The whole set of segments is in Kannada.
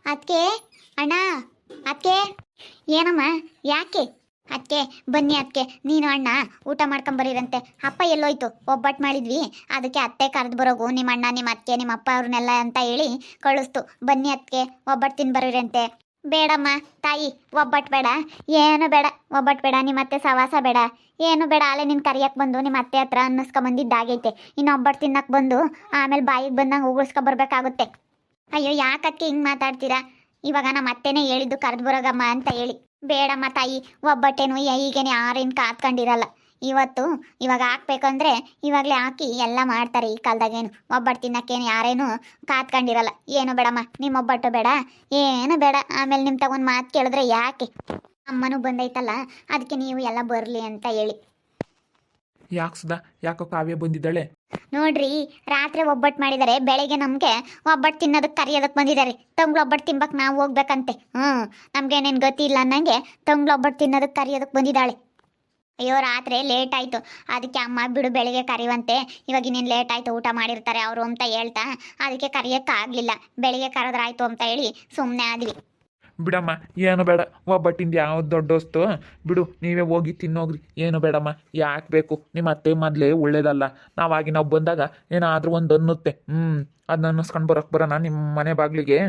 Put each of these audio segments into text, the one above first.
ಅದಕ್ಕೆ ಅಣ್ಣ ಅದಕ್ಕೆ ಏನಮ್ಮ ಯಾಕೆ ಅದಕ್ಕೆ ಬನ್ನಿ ಅದಕ್ಕೆ ನೀನು ಅಣ್ಣ ಊಟ ಮಾಡ್ಕೊಂಬರಿರಂತೆ ಅಪ್ಪ ಎಲ್ಲೋಯ್ತು ಒಬ್ಬಟ್ಟು ಮಾಡಿದ್ವಿ ಅದಕ್ಕೆ ಅತ್ತೆ ಕರೆದು ಬರೋಗು ನಿಮ್ಮ ಅಣ್ಣ ನಿಮ್ಮ ಅತ್ತೆ ನಿಮ್ಮ ಅಪ್ಪ ಅವ್ರನ್ನೆಲ್ಲ ಅಂತ ಹೇಳಿ ಕಳಿಸ್ತು ಬನ್ನಿ ಅದಕ್ಕೆ ಒಬ್ಬಟ್ಟು ತಿನ್ಬರಿರಂತೆ ಬೇಡಮ್ಮ ತಾಯಿ ಒಬ್ಬಟ್ಟು ಬೇಡ ಏನು ಬೇಡ ಒಬ್ಬಟ್ಟು ಬೇಡ ನಿಮ್ಮ ಅತ್ತೆ ಸವಾಸ ಬೇಡ ಏನು ಬೇಡ ಅಲ್ಲೇ ನಿನ್ನ ಕರಿಯಕ್ಕೆ ಬಂದು ನಿಮ್ಮ ಅತ್ತೆ ಹತ್ರ ಅನ್ನಿಸ್ಕೊಂಬಂದಿದ್ದಾಗೈತೆ ಇನ್ನು ಒಬ್ಬಟ್ಟು ತಿನ್ನಕ್ಕೆ ಬಂದು ಆಮೇಲೆ ಬಾಯಿಗೆ ಬಂದಂಗೆ ಉಗುಳ್ಸ್ಕೊಬರ್ಬೇಕಾಗುತ್ತೆ ಅಯ್ಯೋ ಯಾಕಕ್ಕೆ ಹಿಂಗೆ ಮಾತಾಡ್ತೀರಾ ಇವಾಗ ನಮ್ಮ ಅತ್ತೆನೇ ಹೇಳಿದ್ದು ಕರೆದು ಬರೋಗಮ್ಮ ಅಂತ ಹೇಳಿ ಬೇಡಮ್ಮ ತಾಯಿ ಒಬ್ಬಟ್ಟೇನು ಈಗೇನೆ ಯಾರೇನು ಕಾತ್ಕೊಂಡಿರಲ್ಲ ಇವಾಗ ಹಾಕ್ಬೇಕಂದ್ರೆ ಇವಾಗಲೇ ಹಾಕಿ ಎಲ್ಲ ಮಾಡ್ತಾರೆ ಈ ಕಾಲದಾಗೇನು ಒಬ್ಬಟ್ಟು ತಿನ್ನಕ್ಕೇನು ಯಾರೇನು ಕಾತ್ಕೊಂಡಿರಲ್ಲ ಏನು ಬೇಡಮ್ಮ ನಿಮ್ಮ ಒಬ್ಬಟ್ಟು ಬೇಡ ಏನು ಬೇಡ ಆಮೇಲೆ ನಿಮ್ಮ ತಗೊಂಡು ಮಾತು ಕೇಳಿದ್ರೆ ಯಾಕೆ ಅಮ್ಮನೂ ಬಂದೈತಲ್ಲ ಅದಕ್ಕೆ ನೀವು ಎಲ್ಲ ಬರಲಿ ಅಂತ ಹೇಳಿ ಯಾಕೆ ಸುಧಾ ಯಾಕೋ ಕಾವ್ಯ ಬಂದಿದ್ದಾಳೆ ನೋಡ್ರಿ ರಾತ್ರಿ ಒಬ್ಬಟ್ಟು ಮಾಡಿದ್ದಾರೆ ಬೆಳಿಗ್ಗೆ ನಮಗೆ ಒಬ್ಬಟ್ಟು ತಿನ್ನೋದಕ್ಕೆ ಕರಿಯೋದಕ್ಕೆ ಬಂದಿದ್ದಾರೆ ತಂಗ್ಳು ಒಬ್ಬಟ್ಟು ತಿನ್ಬೇಕು ನಾವು ಹೋಗ್ಬೇಕಂತೆ ನಮ್ಗೇನೇನು ಗತಿ ಇಲ್ಲ ಅನ್ನಂಗೆ ತಂಗ್ಳು ಒಬ್ಬಟ್ಟು ತಿನ್ನೋದಕ್ಕೆ ಕರಿಯೋದಕ್ಕೆ ಬಂದಿದ್ದಾಳೆ ಅಯ್ಯೋ ರಾತ್ರಿ ಲೇಟ್ ಆಯಿತು ಅದಕ್ಕೆ ಅಮ್ಮ ಬಿಡು ಬೆಳಿಗ್ಗೆ ಕರಿವಂತೆ ಇವಾಗ ಇನ್ನೇನು ಲೇಟ್ ಆಯಿತು ಊಟ ಮಾಡಿರ್ತಾರೆ ಅವರು ಅಂತ ಹೇಳ್ತಾ ಅದಕ್ಕೆ ಕರಿಯೋಕ್ಕಾಗಲಿಲ್ಲ ಬೆಳಿಗ್ಗೆ ಕರೆದ್ರಾಯ್ತು ಅಂತ ಹೇಳಿ ಸುಮ್ಮನೆ ಆದ್ವಿ ಬಿಡಮ್ಮ ಏನು ಬೇಡ ಒಬ್ಬಟ್ಟಿಂದ ಯಾವ್ದು ದೊಡ್ಡ ವಸ್ತು ಬಿಡು ನೀವೇ ಹೋಗಿ ತಿನ್ನೋಗ್ರಿ ಏನು ಬೇಡಮ್ಮ ಯಾಕೆ ಬೇಕು ನಿಮ್ಮ ಅತ್ತೆ ಮೊದಲೇ ಒಳ್ಳೇದಲ್ಲ ನಾವು ಬಂದಾಗ ಏನಾದರೂ ಒಂದು ಅನ್ನುತ್ತೆ ಅದನ್ನ ಅನ್ನಿಸ್ಕೊಂಡು ಬರೋಕ್ಕೆ ಬರೋಣ ನಿಮ್ಮ ಮನೆ ಬಾಗಿಲಿಗೆ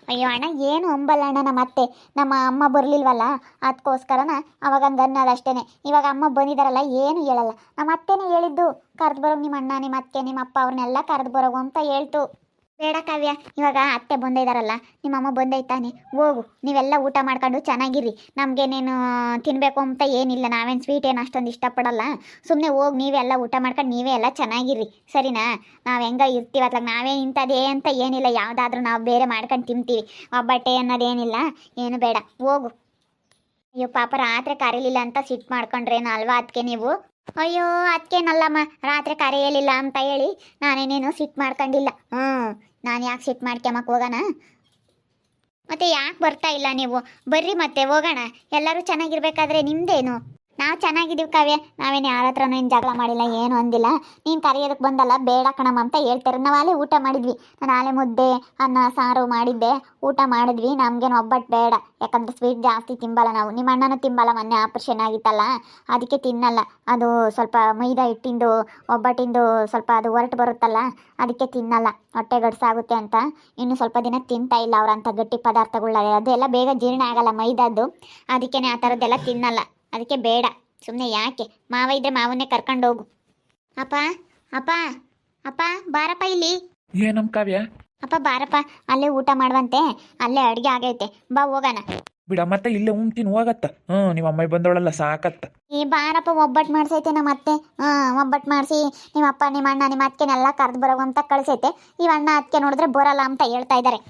ಅಯ್ಯೋ ಅಣ್ಣ ಏನು ಅಂಬಲ್ಲ ಅಣ್ಣ ನಮ್ಮ ಅತ್ತೆ ನಮ್ಮ ಅಮ್ಮ ಬರಲಿಲ್ವಲ್ಲ ಅದಕ್ಕೋಸ್ಕರನ ಅವಾಗ ಹಂಗೆ ಅನ್ನೋದಷ್ಟೇ ಇವಾಗ ಅಮ್ಮ ಬಂದಿದ್ದಾರಲ್ಲ ಏನು ಹೇಳಲ್ಲ ನಮ್ಮ ಅತ್ತೆನೇ ಹೇಳಿದ್ದು ಕರೆದು ಬರೋದು ನಿಮ್ಮ ಅಣ್ಣ ನಿಮ್ಮ ಅತ್ತೆ ನಿಮ್ಮ ಅಪ್ಪ ಅವ್ರನ್ನೆಲ್ಲ ಕರೆದು ಬರೋಗು ಅಂತ ಹೇಳ್ತು ಬೇಡ ಕಾವ್ಯ ಇವಾಗ ಅತ್ತೆ ಬಂದಿದ್ದಾರಲ್ಲ ನಿಮ್ಮಮ್ಮ ಬಂದೈತಾನೆ ಹೋಗು ನೀವೆಲ್ಲ ಊಟ ಮಾಡ್ಕೊಂಡು ಚೆನ್ನಾಗಿರ್ರಿ ನಮಗೇನೇನು ತಿನ್ನಬೇಕು ಅಂತ ಏನಿಲ್ಲ ನಾವೇನು ಸ್ವೀಟ್ ಏನು ಅಷ್ಟೊಂದು ಇಷ್ಟಪಡಲ್ಲ ಸುಮ್ಮನೆ ಹೋಗಿ ನೀವೆಲ್ಲ ಊಟ ಮಾಡ್ಕೊಂಡು ನೀವೇ ಎಲ್ಲ ಚೆನ್ನಾಗಿರ್ರಿ ಸರಿನಾ ನಾವು ಹೆಂಗೆ ಇರ್ತೀವಿ ಅತ್ಲಾಗ ನಾವೇ ಇಂಥದ್ದೇ ಅಂತ ಏನಿಲ್ಲ ಯಾವುದಾದ್ರೂ ನಾವು ಬೇರೆ ಮಾಡ್ಕೊಂಡು ತಿಂತೀವಿ ಒಬ್ಬಟ್ಟೆ ಅನ್ನೋದೇನಿಲ್ಲ ಏನು ಬೇಡ ಹೋಗು ಅಯ್ಯೋ ಪಾಪ ರಾತ್ರಿ ಕರೀಲಿಲ್ಲ ಅಂತ ಸಿಟ್ಟು ಮಾಡ್ಕೊಂಡ್ರೇನು ಅಲ್ವಾ ಅದಕ್ಕೆ ನೀವು ಅಯ್ಯೋ ಅದಕ್ಕೇನಲ್ಲಮ್ಮ ರಾತ್ರಿ ಕರೆಯಲಿಲ್ಲ ಅಂತ ಹೇಳಿ ನಾನೇನೇನು ಸಿಟ್ಟು ಮಾಡ್ಕೊಂಡಿಲ್ಲ ನಾನು ಯಾಕೆ ಸಿಟ್ಟು ಮಾಡ್ಕೊಂಬಕ್ಕೆ ಹೋಗೋಣ ಮತ್ತೆ ಯಾಕೆ ಬರ್ತಾ ಇಲ್ಲ ನೀವು ಬರ್ರಿ ಮತ್ತೆ ಹೋಗೋಣ ಎಲ್ಲರೂ ಚೆನ್ನಾಗಿರ್ಬೇಕಾದ್ರೆ ನಿಮ್ದೇನು ನಾವು ಚೆನ್ನಾಗಿದ್ದೀವಿ ಕಾವ್ಯ ನಾವೇನು ಯಾರ ಹತ್ರನೂ ಏನು ಜಗಳ ಮಾಡಿಲ್ಲ ಏನು ಅಂದಿಲ್ಲ ನೀನು ಕರೆಯೋದಕ್ಕೆ ಬಂದಲ್ಲ ಬೇಡ ಕಣಮ್ಮ ಅಂತ ಹೇಳ್ತಾರೆ ನಾವು ಅಲ್ಲೇ ಊಟ ಮಾಡಿದ್ವಿ ನಾನು ಆಲೆ ಮುದ್ದೆ ಅನ್ನ ಸಾರು ಮಾಡಿದ್ದೆ ಊಟ ಮಾಡಿದ್ವಿ ನಮಗೇನು ಒಬ್ಬಟ್ಟು ಬೇಡ ಯಾಕಂದ್ರೆ ಸ್ವೀಟ್ ಜಾಸ್ತಿ ತಿಂಬಲ್ಲ ನಾವು ನಿಮ್ಮ ಅಣ್ಣನೂ ತಿಂಬಲ್ಲ ಮೊನ್ನೆ ಆಪ್ರೇಷನ್ ಆಗಿತ್ತಲ್ಲ ಅದಕ್ಕೆ ತಿನ್ನಲ್ಲ ಅದು ಸ್ವಲ್ಪ ಮೈದಾ ಹಿಟ್ಟಿಂದು ಒಬ್ಬಟ್ಟಿಂದು ಸ್ವಲ್ಪ ಅದು ಹೊರಟು ಬರುತ್ತಲ್ಲ ಅದಕ್ಕೆ ತಿನ್ನಲ್ಲ ಹೊಟ್ಟೆ ಗಡ್ಸಾಗುತ್ತೆ ಅಂತ ಇನ್ನು ಸ್ವಲ್ಪ ದಿನ ತಿಂತಾ ಇಲ್ಲ ಅವ್ರಂಥ ಗಟ್ಟಿ ಪದಾರ್ಥಗಳ ಅದೆಲ್ಲ ಬೇಗ ಜೀರ್ಣ ಆಗಲ್ಲ ಮೈದಾದ್ದು ಅದಕ್ಕೇ ಆ ಥರದ್ದೆಲ್ಲ ತಿನ್ನಲ್ಲ ಅದಕ್ಕೆ ಬೇಡ ಸುಮ್ಮನೆ ಯಾಕೆ ಮಾವ ಇದ್ರೆ ಮಾವನ್ನೇ ಕರ್ಕೊಂಡು ಹೋಗು ಅಪ್ಪ ಅಪ್ಪ ಅಪ್ಪ ಬಾರಪ್ಪ ಇಲ್ಲಿ ಏನಮ್ಮ ಕಾವ್ಯ ಅಪ್ಪ ಬಾರಪ್ಪ ಅಲ್ಲೇ ಊಟ ಮಾಡುವಂತೆ ಅಲ್ಲೇ ಅಡುಗೆ ಆಗೈತೆ ಬಾ ಹೋಗೋಣ ಬಿಡ ಮತ್ತೆ ಇಲ್ಲೇ ಉಣ್ತೀನಿ ಹೋಗತ್ತ ನಿಮ್ಮ ಅಮ್ಮ ಬಂದವಳಲ್ಲ ಸಾಕತ್ತ ಈ ಬಾರಪ್ಪ ಒಬ್ಬಟ್ಟು ಮಾಡ್ಸೈತೆ ನಮ್ಮ ಅತ್ತೆ ಒಬ್ಬಟ್ಟು ಮಾಡಿಸಿ ನಿಮ್ಮ ಅಪ್ಪ ನಿಮ್ಮ ಅಣ್ಣ ನಿಮ್ಮ ಅತ್ತೆನೆಲ್ಲ ಕರೆದು ಬರೋ ಅಂತ ಕಳಿಸೈತೆ ಈ ಅಣ್ಣ ಅತ್ತೆ ನೋಡಿದ್ರೆ ಬರಲ್ಲ ಅಂತ ಹೇಳ್ತಾ ಇದ್ದಾರೆ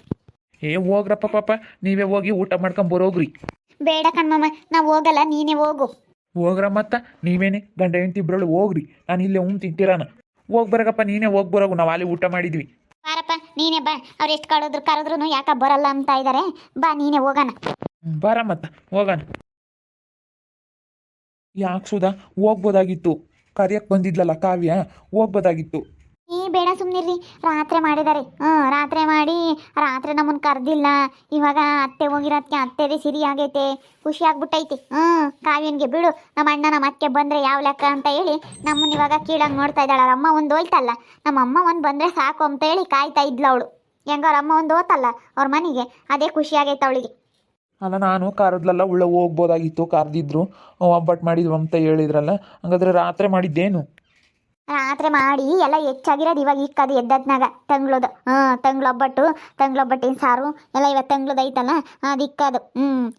ಹೋಗ್ರಪ್ಪ ಪಾಪ ನೀವೇ ಹೋಗಿ ಊಟ ಮಾಡ್ಕೊಂಡ್ ಬರೋಗ್ರಿ ಬೇಡ ಕಣ್ಮಮ್ಮ ನಾವು ಹೋಗಲ್ಲ ನೀನೇ ಹೋಗು ಹೋಗ್ರ ಮತ್ತ ನೀವೇನೆ ಗಂಡ ಹೆಂಡತಿ ಇಬ್ಬರಳು ಹೋಗ್ರಿ ನಾನು ಇಲ್ಲೇ ತಿಂತೀರಾನ ಹೋಗಿ ಬರಗಪ್ಪ ನೀನೇ ಹೋಗಿ ಬರೋಗು ನಾವು ಅಲ್ಲಿ ಊಟ ಮಾಡಿದ್ವಿ ಬಾರಪ್ಪ ನೀನೇ ಬಾ ಅವ್ರು ಎಷ್ಟು ಕರೆದ್ರು ಯಾಕ ಬರಲ್ಲ ಅಂತ ಇದ್ದಾರೆ ಬಾ ನೀನೇ ಹೋಗೋಣ ಬಾರ ಮತ್ತ ಹೋಗೋಣ ಯಾಕೆ ಸುಧಾ ಹೋಗ್ಬೋದಾಗಿತ್ತು ಕರಿಯಕ್ಕೆ ಬಂದಿದ್ಲಲ್ಲ ಕಾವ್ಯ ಹೋಗ್ಬೋದಾಗಿತ್ತು ಬೇಡ ಸುಮ್ಮನಿರ್ರಿ ರಾತ್ರಿ ಮಾಡಿದ್ದಾರೆ ರಾತ್ರಿ ಮಾಡಿ ರಾತ್ರಿ ನಮ್ಮನ್ನು ಕರೆದಿಲ್ಲ ಇವಾಗ ಅತ್ತೆ ಹೋಗಿರೋದಕ್ಕೆ ಅತ್ತೆದೇ ಸಿರಿ ಆಗೈತೆ ಖುಷಿ ಆಗ್ಬಿಟ್ಟೈತಿ ಕಾವ್ಯನ್ಗೆ ಬಿಡು ನಮ್ಮ ಅಣ್ಣ ನಮ್ಮ ಅತ್ತೆ ಬಂದರೆ ಯಾವ ಲೆಕ್ಕ ಅಂತ ಹೇಳಿ ನಮ್ಮನ್ನ ಇವಾಗ ಕೀಳಾಗಿ ನೋಡ್ತಾ ಇದ್ದಾಳೆ ಅವ್ರ ಅಮ್ಮ ಒಂದು ಹೋಯ್ತಲ್ಲ ನಮ್ಮ ಅಮ್ಮ ಒಂದು ಬಂದರೆ ಸಾಕು ಅಂತ ಹೇಳಿ ಕಾಯ್ತಾ ಇದ್ಲು ಅವಳು ಹೆಂಗ ಅವ್ರ ಅಮ್ಮ ಒಂದು ಹೋತಲ್ಲ ಅವ್ರ ಮನೆಗೆ ಅದೇ ಖುಷಿ ಆಗೈತೆ ಅವಳಿಗೆ ಅಲ್ಲ ನಾನು ಕರೆದ್ಲಲ್ಲ ಉಳ್ಳ ಹೋಗ್ಬೋದಾಗಿತ್ತು ಕರೆದಿದ್ರು ಒಬ್ಬಟ್ಟು ಮಾಡಿದ್ವು ಅಂತ ಹೇಳಿದ್ರಲ್ಲ ಹಂಗಾದ್ರೆ ರಾತ್ರಿ ಮಾಡಿದ್ದೇನು ರಾತ್ರಿ ಮಾಡಿ ಎಲ್ಲ ಹೆಚ್ಚಾಗಿರೋದು ಇವಾಗ ಇಕ್ಕದು ಎದ್ದದ್ನಾಗ ತಂಗ್ಳದು ತಂಗ್ಳೊಬ್ಬಟ್ಟಿನ ಸಾರು ಎಲ್ಲ ಇವತ್ತು ತಂಗ್ಳದು ಐತಲ್ಲ ಅದು ಇಕ್ಕದು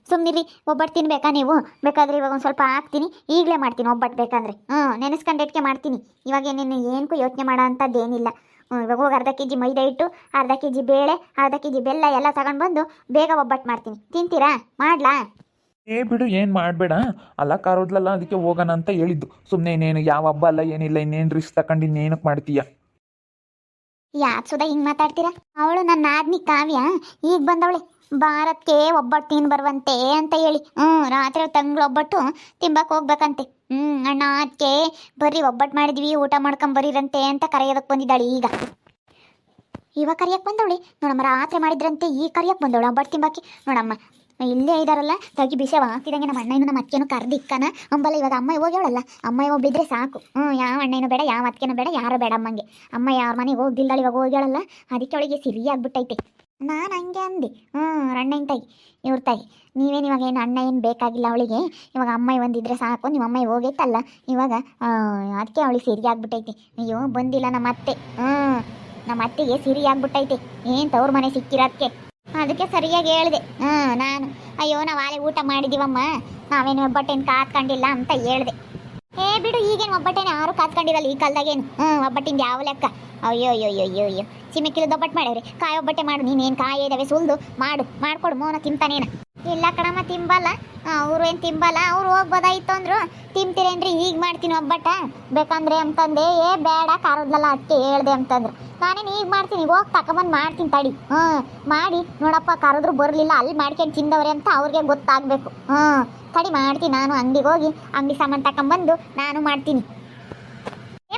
ಸುಮ್ಮನಿರಿ ಒಬ್ಬಟ್ಟು ತಿನ್ಬೇಕಾ ನೀವು ಬೇಕಾದ್ರೆ ಇವಾಗ ಒಂದು ಸ್ವಲ್ಪ ಹಾಕ್ತೀನಿ ಈಗಲೇ ಮಾಡ್ತೀನಿ ಒಬ್ಬಟ್ಟು ಬೇಕಂದ್ರೆ ನೆನೆಸ್ಕೊಂಡು ಇಟ್ಕೆ ಮಾಡ್ತೀನಿ ಇವಾಗ ಏನೇನು ಏನಕ್ಕೂ ಯೋಚನೆ ಮಾಡೋ ಅಂಥದ್ದೇನಿಲ್ಲ ಇವಾಗ ಹೋಗಿ ಅರ್ಧ ಕೆ ಜಿ ಮೈದಾ ಹಿಟ್ಟು ಅರ್ಧ ಕೆ ಜಿ ಬೇಳೆ ಅರ್ಧ ಕೆ ಜಿ ಬೆಲ್ಲ ಎಲ್ಲ ತಗೊಂಡು ಬಂದು ಬೇಗ ಒಬ್ಬಟ್ಟು ಮಾಡ್ತೀನಿ ತಿಂತೀರಾ ಮಾಡ್ಲಾ ಬಿಡು ಏನು ಮಾಡಬೇಡ ಅಲ್ಲ ಕರೋದ್ಲಲ್ಲ ಅದಕ್ಕೆ ಹೋಗೋಣ ಅಂತ ಹೇಳಿದ್ದು ಸುಮ್ಮನೆ ಇನ್ನೇನು ಯಾವ ಹಬ್ಬ ಅಲ್ಲ ಏನಿಲ್ಲ ಇನ್ನೇನು ರಿಸ್ಕ್ ತಗೊಂಡು ಇನ್ನೇನಕ್ಕೆ ಮಾಡ್ತೀಯ ಯಾಕೆ ಸುಧಾ ಹಿಂಗೆ ಮಾತಾಡ್ತೀರಾ ಅವಳು ನನ್ನ ಆದ್ನಿ ಕಾವ್ಯ ಈಗ ಬಂದವಳೆ ಭಾರತ್ಗೆ ಒಬ್ಬಟ್ಟು ತಿನ್ ಬರುವಂತೆ ಅಂತ ಹೇಳಿ ರಾತ್ರಿ ತಂಗ್ಳು ಒಬ್ಬಟ್ಟು ತಿಂಬಕ್ಕೆ ಹೋಗ್ಬೇಕಂತೆ ಅಣ್ಣ ಅದಕ್ಕೆ ಬರ್ರಿ ಒಬ್ಬಟ್ಟು ಮಾಡಿದ್ವಿ ಊಟ ಮಾಡ್ಕೊಂಬರಿರಂತೆ ಅಂತ ಕರೆಯೋದಕ್ಕೆ ಬಂದಿದ್ದಾಳೆ ಈಗ ಇವಾಗ ಕರಿಯಕ್ಕೆ ಬಂದವಳಿ ನೋಡಮ್ಮ, ರಾತ್ರಿ ಮಾಡಿದ್ರಂತೆ ಈ ಕರಿಯಕ್ಕೆ ಬಂದವಳು ಒಬ್ಬಟ್ಟು ತಿಂಬಾಕಿ ನೋಡಮ್ಮ. ಇಲ್ಲೇ ಇದಾರಲ್ಲ ತಗಿ ಬಿಸವ ಆಗ್ತಿದಂಗೆ ನಮ್ಮ ಅಣ್ಣನೂ ನಮ್ಮ ಅಕ್ಕೇನು ಕರ್ದಿಕ್ಕನ ಅಂಬಲ್ಲ. ಇವಾಗ ಅಮ್ಮ ಹೋಗ್ಯವಳಲ್ಲ, ಅಮ್ಮ ಒಬ್ಳಿದ್ರೆ ಸಾಕು. ಯಾವ ಅಣ್ಣನೂ ಬೇಡ, ಯಾವ ಅಕ್ಕೇನೂ ಬೇಡ, ಯಾರು ಬೇಡ ಅಮ್ಮಂಗೆ. ಅಮ್ಮ ಯಾರ ಮನೆಗೆ ಹೋಗ್ದಿಲ್ಲ, ಇವಾಗ ಹೋಗ್ಯಾಳಲ್ಲ, ಅದಕ್ಕೆ ಅವಳಿಗೆ ಸಿರಿ ಆಗ್ಬಿಟ್ಟೈತೆ. ನಾನು ಹಂಗೆ ಅಂದೆ. ಅಣ್ಣನ ತಾಯಿ ಇವ್ರ ತಾಯಿ ನೀವೇನು ಇವಾಗ ಏನು ಅಣ್ಣ ಏನು ಬೇಕಾಗಿಲ್ಲ ಅವಳಿಗೆ. ಇವಾಗ ಅಮ್ಮ ಒಂದಿದ್ರೆ ಸಾಕು, ನಿಮ್ಮ ಅಮ್ಮ ಹೋಗೈತಲ್ಲ ಇವಾಗ, ಅದಕ್ಕೆ ಅವಳಿಗೆ ಸಿರಿ ಆಗ್ಬಿಟ್ಟೈತೆ. ಅಯ್ಯೋ ಬಂದಿಲ್ಲ ನಮ್ಮ ಅತ್ತೆ. ನಮ್ಮ ಅತ್ತೆಗೆ ಸಿರಿ ಆಗ್ಬಿಟ್ಟೈತೆ ಏನು ತವ್ರ ಮನೆ ಸಿಕ್ಕಿರೋದಕ್ಕೆ. ಅದಕ್ಕೆ ಸರಿಯಾಗಿ ಹೇಳಿದೆ ನಾನು. ಅಯ್ಯೋ ನಾವು ಆಲೆ ಊಟ ಮಾಡಿದ್ದೀವಮ್ಮ, ನಾವೇನು ಒಬ್ಬಟ್ಟೇನು ಕಾತ್ಕೊಂಡಿಲ್ಲ ಅಂತ ಹೇಳಿದೆ. ಬಿಡು, ಈಗೇನು ಒಬ್ಬಟ್ಟೇನು ಯಾರು ಕಾತ್ಕೊಂಡಿರಲ್ಲ ಈ ಕಾಲದಾಗೇನು. ಒಬ್ಬಟ್ಟಿಂದ ಯಾವ ಲೆಕ್ಕ. ಅಯ್ಯೋ ಅಯ್ಯೋ ಅಯ್ಯೋ ಅಯ್ಯೋ ಚಿಮ್ಮಿಕ್ಕಿಲದ ಒಬ್ಬಟ್ಟು ಮಾಡ್ಯಾವ್ರಿ, ಕಾಯಿ ಒಬ್ಬಟ್ಟೆ ಮಾಡು. ನೀನೇನು ಕಾಯಿ ಇದಾವೆ ಸುಲ್ದು ಮಾಡ್ಕೊಡು. ಮೋನ ತಿಂತಾನೇನ? ಇಲ್ಲ ಕಣಮ್ಮ ತಿಂಬಲ್ಲ, ಅವರು ಏನು ತಿಂಬಲ್ಲ. ಅವ್ರು ಹೋಗ್ಬೋದಾಯ್ತು ಅಂದ್ರು. ತಿಂತೀರೇನ್ರಿ ಈಗ ಮಾಡ್ತೀನಿ ಒಬ್ಬಟ್ಟ ಬೇಕಂದ್ರೆ ಅಂತಂದೆ. ಬೇಡ ಕಾರದ್ಲಲ್ಲ ಅದಕ್ಕೆ ಹೇಳ್ದೆ ಅಂತಂದ್ರು. ನಾನೇನು ಈಗ ಮಾಡ್ತೀನಿ, ಹೋಗಿ ತಗೊಂಬಂದು ಮಾಡ್ತೀನಿ ತಡಿ. ಮಾಡಿ ನೋಡಪ್ಪ, ಕರೆದ್ರು ಬರಲಿಲ್ಲ, ಅಲ್ಲಿ ಮಾಡ್ಕೊಂಡು ತಿಂದವ್ರೆ ಅಂತ ಅವ್ರಿಗೆ ಗೊತ್ತಾಗಬೇಕು. ತಡಿ ಮಾಡ್ತೀನಿ ನಾನು. ಅಂಗಡಿಗೆ ಹೋಗಿ ಅಂಗಡಿ ಸಾಮಾನು ತಗೊಂಬಂದು ನಾನು ಮಾಡ್ತೀನಿ.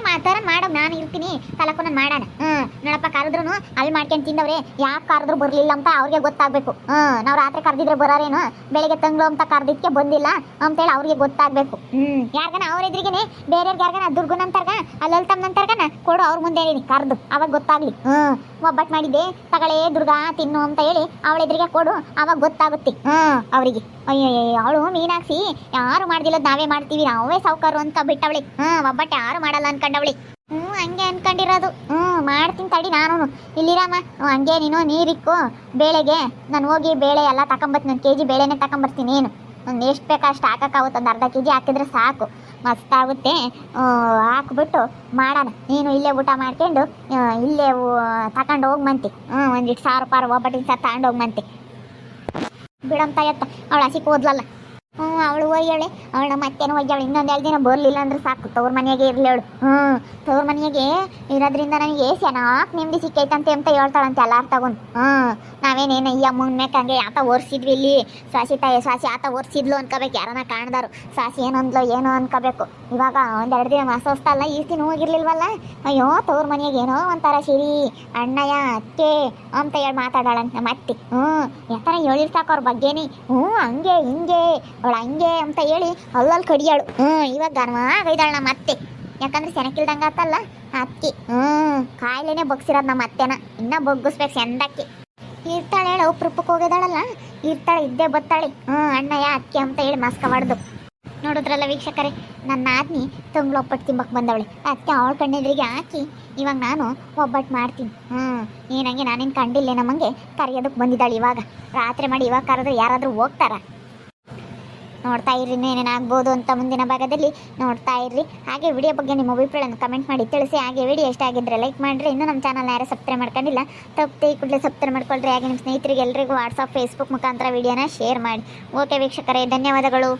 ಮಾತಾರ ಮಾಡೋದು ನಾನು ಇರ್ತೀನಿ, ಕಲಕು ನಾನು ಮಾಡೋಣ. ನೋಡಪ್ಪ ಕರೆದ್ರು ಅಲ್ಲಿ ಮಾಡ್ಕೊಂಡು ತಿಂದವ್ರೆ, ಯಾಕೆ ಕರೆದ್ರು ಬರಲಿಲ್ಲ ಅಂತ ಅವ್ರಿಗೆ ಗೊತ್ತಾಗಬೇಕು. ನಾವು ರಾತ್ರಿ ಕರೆದಿದ್ರೆ ಬರೋರೇನು, ಬೆಳಿಗ್ಗೆ ತಂಗ್ಳು ಅಂತ ಕರೆದಿದ್ದಕ್ಕೆ ಬಂದಿಲ್ಲ ಅಂತೇಳಿ ಅವ್ರಿಗೆ ಗೊತ್ತಾಗಬೇಕು. ಯಾರ್ಗನ ಅವ್ರ ಎದುರಿಗೇನೆ ಬೇರೆಯವ್ರಿಗೆ ಯಾರ್ಗನ ದುರ್ಗುನ ಅಂತಾರ್ಗ ಅಲ್ಲಲ್ಲಿ ತಮ್ಮಂತಾರ್ಗನ ಕೊಡು, ಅವ್ರ ಮುಂದೆ ಹೇಳಿ ಕರೆದು ಅವಾಗ ಗೊತ್ತಾಗ್ಲಿ. ಒಬ್ಬಟ್ಟು ಮಾಡಿದ್ದೆ ತಗಳೇ ದುರ್ಗಾ ತಿನ್ನು ಅಂತ ಹೇಳಿ ಅವಳ ಎದುರಿಗೆ ಕೊಡು, ಅವಾಗ ಗೊತ್ತಾಗುತ್ತೆ ಅವರಿಗೆ. ಅಯ್ಯೋ ಅವಳು ಮೀನಾಕ್ಷಿ ಯಾರು ಮಾಡ್ದಿಲ್ಲದ್ ನಾವೇ ಮಾಡ್ತೀವಿ, ನಾವೇ ಸಾವುಕಾರು ಅಂತ ಬಿಟ್ಟವಳಿ. ಒಬ್ಬಟ್ಟು ಯಾರು ಮಾಡಲ್ಲ ಅನ್ಕೊಂಡವಳಿ. ಹಂಗೆ ಅನ್ಕೊಂಡಿರೋದು. ಮಾಡ್ತೀನಿ ತಡಿ ನಾನು. ಇಲ್ಲಿರಮ್ಮ, ಹಂಗೆ ನೀನು ನೀರಿಕ್ಕು ಬೇಳೆಗೆ. ನಾನು ಹೋಗಿ ಬೇಳೆ ಎಲ್ಲ ತಗೊಂಬರ್ತೀನಿ, 1 kg ಬೇಳೆನೇ ತಗೊಂಬರ್ತೀನಿ. ಏನು ಒಂದು ಎಷ್ಟು ಬೇಕು ಅಷ್ಟು ಹಾಕೋಕ್ಕಾಗುತ್ತೆ, ಒಂದು ಅರ್ಧ kg ಹಾಕಿದ್ರೆ ಸಾಕು, ಮಸ್ತಾಗುತ್ತೆ. ಹಾಕ್ಬಿಟ್ಟು ಮಾಡೋಣ. ನೀನು ಇಲ್ಲೇ ಊಟ ಮಾಡ್ಕೊಂಡು ಇಲ್ಲೇ ತಗೊಂಡು ಹೋಗ್ಮಂತಿ. ಒಂದಿಟ್ಟು 1000 ರೂಪಾಯಿ ಒಬ್ಬಟ್ಟಿನ ಸಹ ತಗೊಂಡು ಹೋಗ್ಮಂತಿ. ಬಿಡಂತ ಎತ್ತ ಅವಳು ಹಸಿಗೆ ಹೋದ್ಲಲ್ಲ. ಅವಳು ಒಯ್ಯಾಳೆ, ಅವಳ ಮತ್ತೇನು ಒಯ್ಯಾಳೆ. ಇನ್ನೊಂದು 2 ದಿನ ಬರಲಿಲ್ಲ ಅಂದ್ರೆ ಸಾಕು, ತವ್ರ ಮನೆಯಾಗೆ ಇರಲಿ ಅವಳು. ತವ್ರ ಮನೆಯಾಗೆ ಇರೋದ್ರಿಂದ ನನಗೆ ಚೆನ್ನಾಗಿ ನೆಮ್ಮದಿ ಸಿಕ್ಕೈತಂತೆ ಅಂತ ಹೇಳ್ತಾಳಂತೆ ಎಲ್ಲಾರು ತಗೊಂಡು. ನಾವೇನೇನು ಈ ಅಮ್ಮನ ಮೇಕಂಗೆ ಆತ ಒರ್ಸಿದ್ವಿ ಇಲ್ಲಿ. ಸ್ವಾಸಿ ಆತ ಒರ್ಸಿದ್ಲು ಅನ್ಕೋಬೇಕು, ಯಾರನ್ನ ಕಾಣ್ದಾರು. ಸ್ವಾಸಿ ಏನಂದ್ಲು ಏನೋ ಅನ್ಕೋಬೇಕು. ಇವಾಗ 1-2 ದಿನ ಹೊಸ್ತಲ್ಲ, ಈ ದಿನ ಹೋಗಿರ್ಲಿಲ್ವಲ್ಲ. ಅಯ್ಯೋ ತವ್ರ ಮನೆಯಾಗೆ ಏನೋ ಒಂಥರ ಸಿರಿ ಅಣ್ಣಯ್ಯ ಅತ್ತೆ ಅಂತ ಹೇಳಿ ಮಾತಾಡೋಳಂತೆ ಮತ್ತೆ. ಯಾಕನ ಹೇಳಿರ್ತಾಕ ಅವ್ರ ಬಗ್ಗೆನಿ. ಹಂಗೆ ಹಿಂಗೆ ಅವಳು ಹಂಗೆ ಅಂತ ಹೇಳಿ ಅಲ್ಲಲ್ಲಿ ಕಡಿಯಾಳು. ಇವಾಗ ಗರ್ವಾಗೈದಾಳ ನಮ್ಮ ಅತ್ತೆ. ಯಾಕಂದ್ರೆ ಸೆನಕಿಲ್ದಂಗೆ ಆತಲ್ಲ ಅಕ್ಕಿ. ಕಾಯಿಲೆನೇ ಬಗ್ಸಿರೋದು ನಮ್ಮ ಅತ್ತೆನ, ಇನ್ನ ಬಗ್ಗಿಸ್ಬೇಕು ಚಂದಕ್ಕೆ. ಇರ್ತಾಳೆ ಹೇಳು, ಉಪ್ಪುಪ್ಪಕ್ಕೆ ಹೋಗಿದಾಳಲ್ಲ, ಇರ್ತಾಳೆ ಇದ್ದೇ ಬತ್ತಾಳೆ. ಅಣ್ಣಯ್ಯ ಅಕ್ಕಿ ಅಂತ ಹೇಳಿ ಮಸ್ಕ ಹೊಡೆದು. ನೋಡಿದ್ರಲ್ಲ ವೀಕ್ಷಕರೇ, ನನ್ನ ಆದ್ನಿ ತಂಗ್ಳು ಒಬ್ಬಟ್ಟು ತಿಂಬಕ್ಕೆ ಬಂದವಳೆ. ಅದಕ್ಕೆ ಅವಳ ಕಣ್ಣೆದ್ರಿಗೆ ಹಾಕಿ ಇವಾಗ ನಾನು ಒಬ್ಬಟ್ಟು ಮಾಡ್ತೀನಿ. ಏನಂಗೆ ನಾನೇನು ಕಂಡಿಲ್ಲ, ನಮಗೆ ಕರೆಯೋದಕ್ಕೆ ಬಂದಿದ್ದಾಳೆ ಇವಾಗ. ರಾತ್ರಿ ಮಾಡಿ ಇವಾಗ ಕರೆದ್ರೆ ಯಾರಾದರೂ ಹೋಗ್ತಾರ? ನೋಡ್ತಾ ಇರ್ರಿ ಏನೇನಾಗ್ಬೋದು ಅಂತ ಮುಂದಿನ ಭಾಗದಲ್ಲಿ ನೋಡ್ತಾ ಇರ್ರಿ. ಹಾಗೆ ವಿಡಿಯೋ ಬಗ್ಗೆ ನಿಮ್ಮ ಅಭಿಪ್ರಾಯವನ್ನು ಕಮೆಂಟ್ ಮಾಡಿ ತಿಳಿಸಿ. ಹಾಗೆ ವಿಡಿಯೋ ಇಷ್ಟ ಆಗಿದ್ರೆ ಲೈಕ್ ಮಾಡಿರಿ. ಇನ್ನೂ ನಮ್ಮ ಚಾನಲ್ನ ಯಾರು ಸಬ್ಸ್ಕ್ರೈಬ್ ಮಾಡ್ಕೊಂಡಿಲ್ಲ ತಪ್ಪದೆ ಈ ಕೂಡಲೇ ಸಬ್ಸ್ಕ್ರೈಬ್ ಮಾಡ್ಕೊಳ್ರಿ. ಹಾಗೆ ನಿಮ್ಮ ಸ್ನೇಹಿತರಿಗೆ ಎಲ್ಲರಿಗೂ ವಾಟ್ಸಪ್ ಫೇಸ್ಬುಕ್ ಮುಖಾಂತರ ವಿಡಿಯೋನ ಶೇರ್ ಮಾಡಿ. ಓಕೆ ವೀಕ್ಷಕರೇ, ಧನ್ಯವಾದಗಳು.